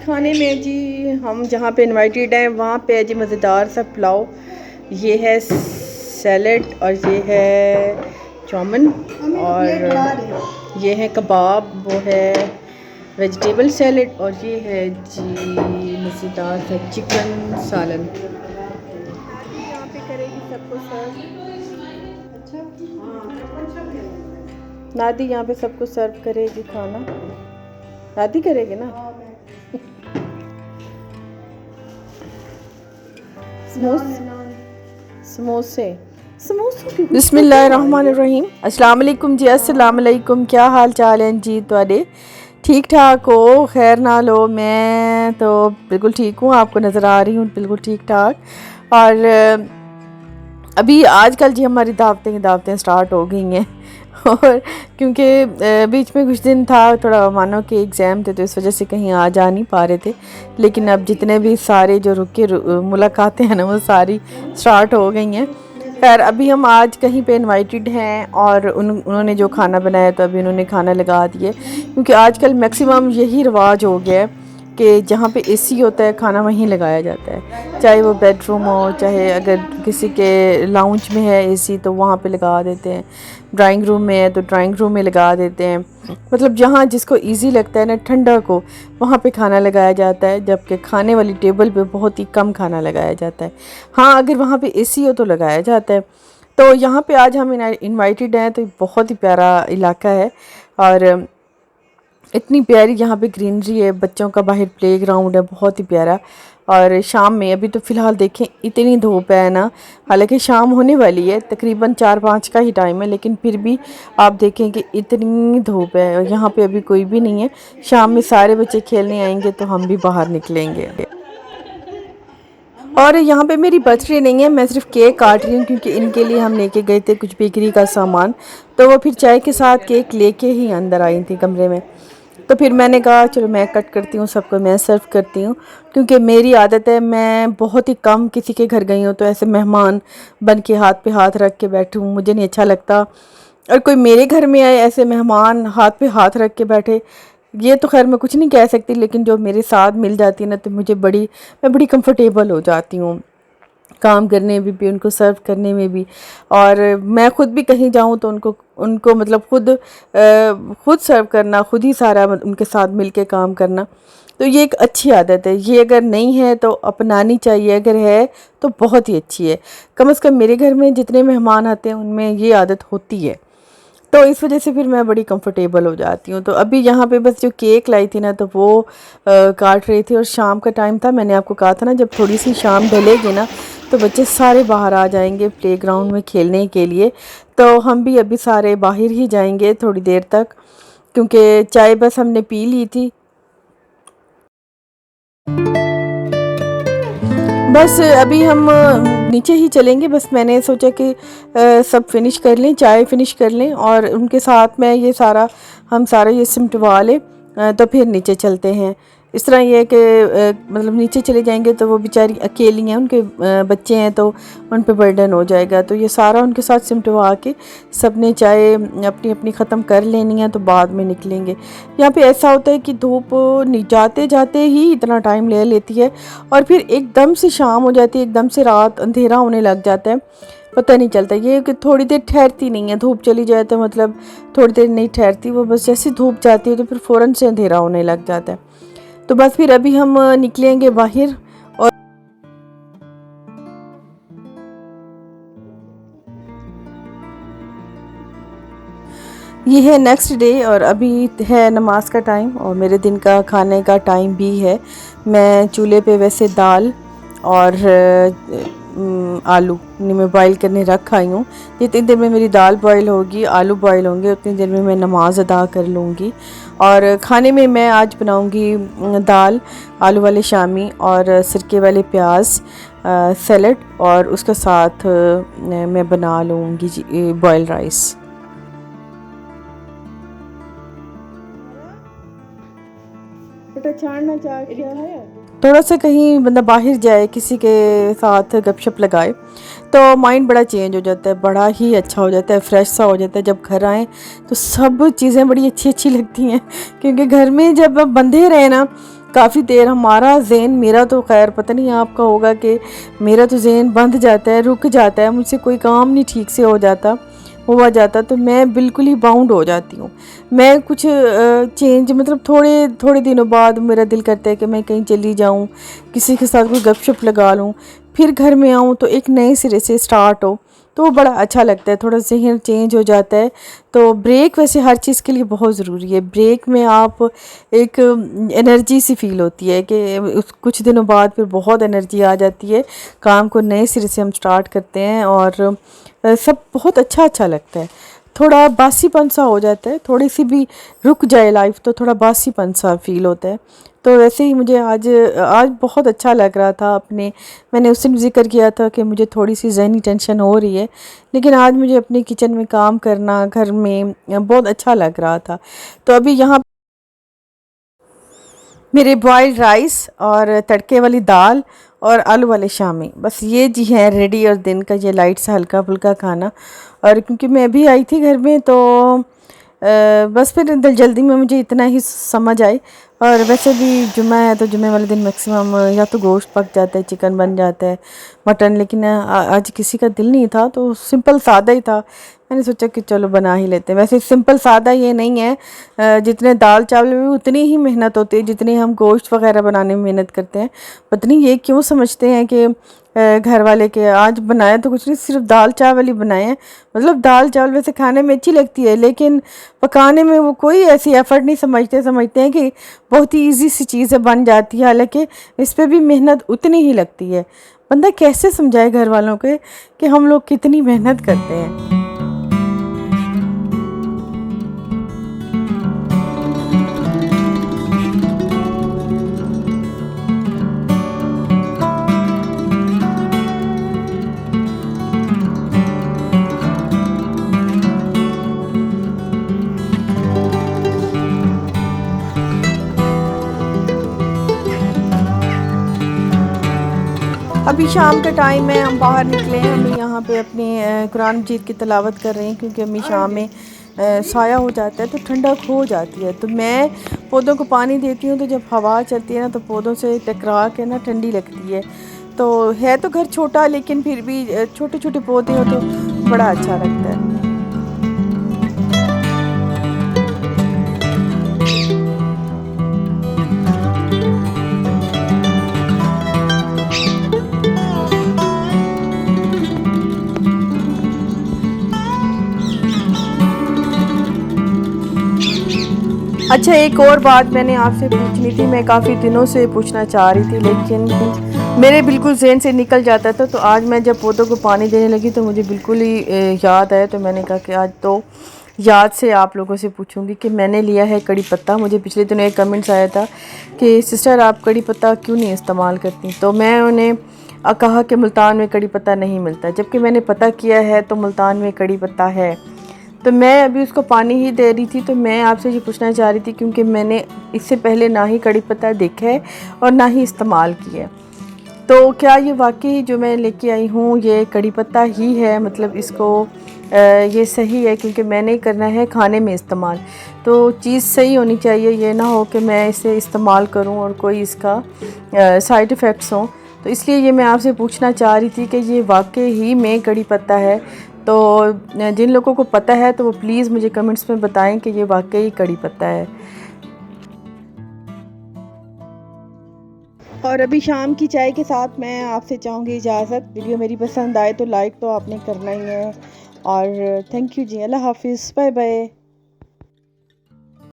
खाने में जी हम जहाँ पे इनवाइटेड हैं वहाँ पे है जी मज़ेदार सा पुलाव, ये है सैलड और ये है चाउमीन और ये है कबाब, वो है वेजिटेबल सैलड और ये है जी मज़ेदार सा चिकन सालन। यहाँ पे करेगी सबको सर्व। नादी यहाँ पे सबको सर्व करेगी खाना, नादी करेगी ना। समोसे बिस्मिल्लाहिर्रहमानिर्रहीम। अस्सलाम वालेकुम जी, अस्सलाम वालेकुम। क्या हाल चाल है जी तुहाडे? ठीक ठाक हो? खैर ना लो, मैं तो बिल्कुल ठीक हूँ, आपको नज़र आ रही हूँ बिल्कुल ठीक ठाक। और अभी आजकल जी हमारी दावतें स्टार्ट हो गई हैं और क्योंकि बीच में कुछ दिन था थोड़ा मानो कि एग्ज़ाम थे तो इस वजह से कहीं आ जा नहीं पा रहे थे, लेकिन अब जितने भी सारे जो रुके मुलाकातें हैं ना वो सारी स्टार्ट हो गई हैं। खैर अभी हम आज कहीं पे इनवाइटेड हैं और उन्होंने जो खाना बनाया तो अभी उन्होंने खाना लगा दिए, क्योंकि आजकल मैक्सिमम यही रिवाज हो गया है कि जहाँ पे एसी होता है खाना वहीं लगाया जाता है, चाहे वो बेडरूम हो, चाहे अगर किसी के लाउंज में है एसी तो वहाँ पे लगा देते हैं, ड्राइंग रूम में है तो ड्राइंग रूम में लगा देते हैं। मतलब जहाँ जिसको इजी लगता है ना ठंडा को, वहाँ पे खाना लगाया जाता है, जबकि खाने वाली टेबल पे बहुत ही कम खाना लगाया जाता है। हाँ अगर वहाँ पे एसी हो तो लगाया जाता है। तो यहाँ पे आज हम इनवाइटेड हैं, तो बहुत ही प्यारा इलाका है और इतनी प्यारी यहाँ पे ग्रीनरी है, बच्चों का बाहर प्लेग्राउंड है, बहुत ही प्यारा। और शाम में अभी तो फ़िलहाल देखें इतनी धूप है ना, हालांकि शाम होने वाली है, तकरीबन 4-5 का ही टाइम है, लेकिन फिर भी आप देखें कि इतनी धूप है और यहाँ पे अभी कोई भी नहीं है। शाम में सारे बच्चे खेलने आएंगे तो हम भी बाहर निकलेंगे। और यहाँ पे मेरी बर्थडे नहीं है, मैं सिर्फ केक काट रही हूँ क्योंकि इनके लिए हम लेके गए थे कुछ बेकरी का सामान, तो वो फिर चाय के साथ केक लेके ही अंदर आई थी कमरे में। तो फिर मैंने कहा चलो मैं कट करती हूँ, सबको मैं सर्व करती हूँ, क्योंकि मेरी आदत है, मैं बहुत ही कम किसी के घर गई हूँ तो ऐसे मेहमान बन के हाथ पे हाथ रख के बैठूँ, मुझे नहीं अच्छा लगता। और कोई मेरे घर में आए ऐसे मेहमान हाथ पे हाथ रख के बैठे, ये तो खैर मैं कुछ नहीं कह सकती, लेकिन जो मेरे साथ मिल जाती है ना तो मैं बड़ी कंफर्टेबल हो जाती हूँ काम करने में भी, उनको सर्व करने में भी। और मैं ख़ुद भी कहीं जाऊँ तो उनको मतलब खुद सर्व करना, खुद ही सारा उनके साथ मिलके काम करना, तो ये एक अच्छी आदत है। ये अगर नहीं है तो अपनानी चाहिए, अगर है तो बहुत ही अच्छी है। कम से कम मेरे घर में जितने मेहमान आते हैं उनमें ये आदत होती है, तो इस वजह से फिर मैं बड़ी कंफर्टेबल हो जाती हूँ। तो अभी यहाँ पे बस जो केक लाई थी ना तो वो काट रही थी, और शाम का टाइम था, मैंने आपको कहा था ना जब थोड़ी सी शाम ढलेगी ना तो बच्चे सारे बाहर आ जाएंगे प्लेग्राउंड में खेलने के लिए। तो हम भी अभी सारे बाहर ही जाएंगे थोड़ी देर तक, क्योंकि चाय बस हमने पी ली थी। बस अभी हम नीचे ही चलेंगे, बस मैंने सोचा कि सब फिनिश कर लें, चाय फिनिश कर लें और उनके साथ में हम सारा ये सिमटवा लें, तो फिर नीचे चलते हैं। इस तरह ये है कि मतलब नीचे चले जाएंगे तो वो बेचारी अकेली हैं, उनके बच्चे हैं तो उन पे बर्डन हो जाएगा, तो ये सारा उनके साथ सिमटवा के सब ने चाय अपनी अपनी ख़त्म कर लेनी है तो बाद में निकलेंगे। यहाँ पे ऐसा होता है कि धूप जाते जाते ही इतना टाइम ले लेती है और फिर एकदम से शाम हो जाती है, एकदम से रात अंधेरा होने लग जाता है, पता नहीं चलता। ये कि थोड़ी देर ठहरती नहीं है, धूप चली जाए तो मतलब थोड़ी देर नहीं ठहरती, वो बस जैसे धूप जाती है तो फिर फ़ौरन से अंधेरा होने लग जाता है। तो बस फिर अभी हम निकलेंगे बाहर। और ये है नेक्स्ट डे और अभी है नमाज का टाइम और मेरे दिन का खाने का टाइम भी है। मैं चूल्हे पे वैसे दाल और आलू मैं बॉईल करने रख आई हूँ। जितनी देर में मेरी दाल बॉईल होगी, आलू बॉईल होंगे, उतनी देर में मैं नमाज अदा कर लूँगी। और खाने में मैं आज बनाऊँगी दाल, आलू वाले शामी और सिरके वाले प्याज, सैलड, और उसके साथ मैं बना लूँगी बॉयल राइस। थोड़ा सा कहीं बंदा बाहर जाए, किसी के साथ गपशप लगाए तो माइंड बड़ा चेंज हो जाता है, बड़ा ही अच्छा हो जाता है, फ्रेश सा हो जाता है। जब घर आए तो सब चीज़ें बड़ी अच्छी अच्छी लगती हैं, क्योंकि घर में जब बंधे रहे ना काफ़ी देर हमारा ज़हन, मेरा तो खैर पता नहीं आपका होगा कि मेरा तो ज़हन बंद जाता है, रुक जाता है, मुझसे कोई काम नहीं ठीक से हुआ जाता तो मैं बिल्कुल ही बाउंड हो जाती हूँ। मैं कुछ चेंज मतलब थोड़े थोड़े दिनों बाद मेरा दिल करता है कि मैं कहीं चली जाऊँ, किसी के साथ कोई गपशप लगा लूँ, फिर घर में आऊँ तो एक नए सिरे से स्टार्ट हो, तो वो बड़ा अच्छा लगता है, थोड़ा ज़हन चेंज हो जाता है। तो ब्रेक वैसे हर चीज़ के लिए बहुत ज़रूरी है। ब्रेक में आप एक एनर्जी सी फील होती है कि उस कुछ दिनों बाद फिर बहुत एनर्जी आ जाती है, काम को नए सिरे से हम स्टार्ट करते हैं और सब बहुत अच्छा लगता है। थोड़ा बासीपन सा हो जाता है, थोड़ी सी भी रुक जाए लाइफ तो थोड़ा बासीपन सा फील होता है। तो वैसे ही मुझे आज आज बहुत अच्छा लग रहा था। मैंने उस दिन ज़िक्र किया था कि मुझे थोड़ी सी ज़हनी टेंशन हो रही है, लेकिन आज मुझे अपने किचन में काम करना घर में बहुत अच्छा लग रहा था। तो अभी यहाँ मेरे बॉइल्ड राइस और तड़के वाली दाल और आलू वाले शामी, बस ये जी हैं रेडी, और दिन का ये लाइट सा हल्का फुल्का खाना। और क्योंकि मैं अभी आई थी घर में तो बस फिर जल्दी में मुझे इतना ही समझ आई। और वैसे भी जुम्मा है तो जुम्मे वाले दिन मैक्सिमम या तो गोश्त पक जाता है, चिकन बन जाता है, मटन, लेकिन आज किसी का दिल नहीं था तो सिंपल सादा ही था। मैंने सोचा कि चलो बना ही लेते हैं। वैसे सिंपल सादा ये नहीं है, जितने दाल चावल में उतनी ही मेहनत होती है जितनी हम गोश्त वगैरह बनाने में मेहनत करते हैं। पता नहीं ये क्यों समझते हैं कि घर वाले के आज बनाया तो कुछ नहीं, सिर्फ दाल चावल ही बनाए हैं। मतलब दाल चावल वैसे खाने में अच्छी लगती है, लेकिन पकाने में वो कोई ऐसी एफ़र्ट नहीं समझते हैं कि बहुत ही ईजी सी चीज़ बन जाती है, हालांकि इस पर भी मेहनत उतनी ही लगती है। बंदा कैसे समझाए घर वालों के कि हम लोग कितनी मेहनत करते हैं। अभी शाम का टाइम है, हम बाहर निकले हैं। अभी यहाँ पे अपनी कुरान मजीद की तिलावत कर रहे हैं, क्योंकि अभी शाम में साया हो जाता है तो ठंडक हो जाती है। तो मैं पौधों को पानी देती हूँ, तो जब हवा चलती है ना तो पौधों से टकरा के ना ठंडी लगती है। तो है तो घर छोटा, लेकिन फिर भी छोटे छोटे पौधे हो तो बड़ा अच्छा लगता है। अच्छा, एक और बात मैंने आपसे पूछनी थी, मैं काफ़ी दिनों से पूछना चाह रही थी, लेकिन मेरे बिल्कुल ज़हन से निकल जाता था। तो आज मैं जब पौधों को पानी देने लगी तो मुझे बिल्कुल ही याद आया, तो मैंने कहा कि आज तो याद से आप लोगों से पूछूंगी कि मैंने लिया है कड़ी पत्ता। मुझे पिछले दिनों एक कमेंट्स आया था कि सिस्टर आप कड़ी पत्ता क्यों नहीं इस्तेमाल करती, तो मैं उन्हें कहा कि मुल्तान में कड़ी पत्ता नहीं मिलता, जबकि मैंने पता किया है तो मुल्तान में कड़ी पत्ता है। तो मैं अभी उसको पानी ही दे रही थी, तो मैं आपसे ये पूछना चाह रही थी, क्योंकि मैंने इससे पहले ना ही कड़ी पत्ता देखा है और ना ही इस्तेमाल किया है, तो क्या ये वाकई जो मैं लेके आई हूँ ये कड़ी पत्ता ही है, मतलब इसको ये सही है, क्योंकि मैंने करना है खाने में इस्तेमाल, तो चीज़ सही होनी चाहिए, ये ना हो कि मैं इसे इस्तेमाल करूँ और कोई इसका साइड इफ़ेक्ट्स हों। तो इसलिए ये मैं आपसे पूछना चाह रही थी कि ये वाकई ही में कड़ी पत्ता है। तो जिन लोगों को पता है तो वो प्लीज़ मुझे कमेंट्स में बताएं कि ये वाकई कड़ी पत्ता है। और अभी शाम की चाय के साथ मैं आपसे चाहूँगी इजाज़त। वीडियो मेरी पसंद आए तो लाइक तो आपने करना ही है। और थैंक यू जी, अल्लाह हाफिज़, बाय बाय।